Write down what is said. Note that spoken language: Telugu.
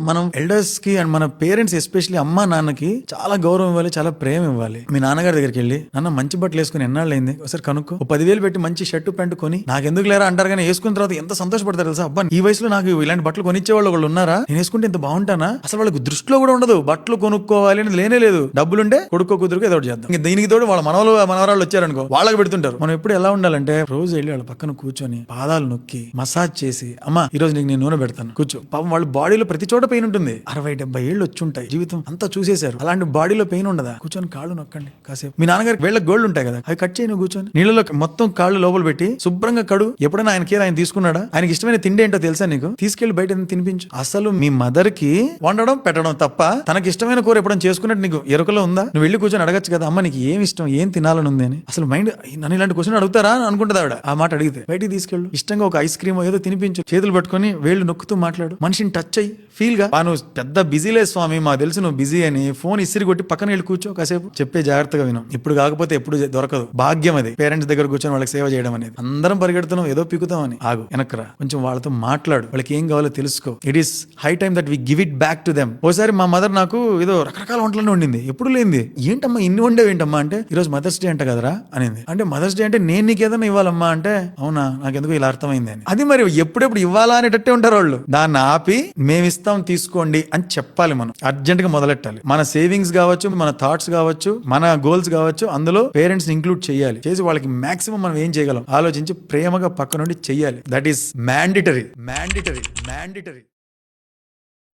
మనం ఎల్డర్స్ కి అండ్ మన పేరెంట్స్ ఎస్పెషల్లీ అమ్మా నాన్నకి చాలా గౌరవం ఇవ్వాలి, చాలా ప్రేమ ఇవ్వాలి. మీ నాన్నగారి దగ్గరికి వెళ్ళి నాన్న మంచి బట్టలు వేసుకుని ఎన్నాళ్ళైంది ఒకసారి కనుక్కో, 10,000 పెట్టి మంచి షర్టు ప్యాంటు కొని నాకెందుకు లేరా అంటారు, కానీ వేసుకున్న తర్వాత ఎంత సంతోషపడతారు తెలుసా. అబ్బా ఈ వయసులో నాకు ఇలాంటి బట్టలు కొనిచ్చే వాళ్ళు ఉన్నారా, నేను వేసుకుంటే ఎంత బాగుంటానా. అసలు వాళ్ళకి దృష్టిలో కూడా ఉండదు బట్టలు కొనుక్కోవాలి అని లేనే లేదు. డబ్బులుంటే కొడుకో కుదురుకు ఏదో చేద్దాం. ఇంకా దీనికి తోడు వాళ్ళ మనవరాళ్ళు వచ్చారనుకో వాళ్ళకి పెడుతుంటారు. మనం ఎప్పుడు ఎలా ఉండాలంటే రోజు వెళ్ళి వాళ్ళ పక్కన కూర్చొని పాదాలు నొక్కి మసాజ్ చేసి, అమ్మా ఈ రోజు నీకు నేను నూనె పెడతాను కూర్చో. పాపం వాళ్ళ బాడీలో ప్రతి చోట పెయిన్ ఉంటుంది. 60-70 ఏళ్ళు వచ్చి ఉంటాయి, జీవితం అంతా చూసేశారు. అలాంటి బాడీలో పెయిన్ ఉండదా, కూర్చొని కాళ్ళు నొక్కండి కాసేపు. మీ నాన్నగారికి వేళ్ళ గోల్డ్ ఉంటాయి కదా, అవి కట్ చేయను కూర్చొని నీళ్ళలో మొత్తం కాళ్ళు లోపల పెట్టి శుభ్రంగా కడు. ఎప్పుడైనా ఆయన తీసుకున్నాడా, ఆయనకి ఇష్టమైన తిండి ఏంటో తెలుసా నీకు, తీసుకెళ్లి బయట తినిపించు. అసలు మీ మదర్ కి వండడం పెట్టడం తప్ప తనకి ఇష్టమైన కూర ఎప్పుడైనా చేసుకున్నట్టు నీకు ఎరుకలో ఉందా? నువ్వు వెళ్ళి కూర్చొని అడగచ్చు కదా, అమ్మ నీకు ఏం ఇష్టం, ఏం తినాలని ఉంది అని. అసలు మైండ్ నన్ను ఇలాంటి క్వశ్చన్ అడుగుతారా అని అనుకుంటుంది ఆవిడ. ఆ మాట అడిగితే బయటికి తీసుకెళ్ళు, ఇష్టంగా ఒక ఐస్ క్రీమ్ ఏదో తినిపించు, చేతులు పట్టుకొని వేళ్ళు నొక్కుతూ మాట్లాడు, మనిషిని టచ్ అయ్యి ఫీల్ గా. నువ్వు పెద్ద బిజీ లేదు స్వామి, మాకు తెలుసు నువ్వు బిజీ అని ఫోన్ ఇసిరి కొట్టి పక్కన వెళ్ళి కూర్చో కాసేపు. చెప్పే జాగ్రత్తగా విను, ఇప్పుడు కాకపోతే ఎప్పుడు దొరకదు. భాగ్యం అది పేరెంట్స్ దగ్గర కూర్చొని వాళ్ళకి సేవ చేయడం అనేది. అందరం పరిగెడుతున్నాం ఏదో పీకుతామని, ఆగు వెనక్రా, కొంచెం వాళ్ళతో మాట్లాడు, వాళ్ళకి ఏం కావాలో తెలుసుకో. It is high time that we give it back to them. ఓసారి మా మదర్ నాకు ఏదో రకరకాల వంటలను వండింది, ఎప్పుడు లేనిది. ఏంటమ్మా ఇన్ని వండేవి ఏంటమ్మా అంటే, ఈ రోజు మదర్స్ డే అంట కదరా అనింది. అంటే మదర్స్ డే అంటే నేను నీకు ఏదైనా ఇవ్వాలమ్మా అంటే, అవునా నాకెందుకు ఇలా అర్థమైంది అని. అది మరి ఎప్పుడెప్పుడు ఇవ్వాలా అనేటట్టే ఉంటారు వాళ్ళు. దాన్ని ఆపి మేమిస్తాం తీసుకోండి అని చెప్పాలి. మనం అర్జెంట్ గా మొదలెట్టాలి. మన సేవింగ్స్ కావచ్చు, మన థాట్స్ కావచ్చు, మన గోల్స్ కావచ్చు, అందులో పేరెంట్స్ ఇంక్లూడ్ చేయాలి. చేసి వాళ్ళకి మాక్సిమం మనం ఏం చేయగలం ఆలోచించి ప్రేమగా పక్క నుండి చెయ్యాలి. That is mandatory.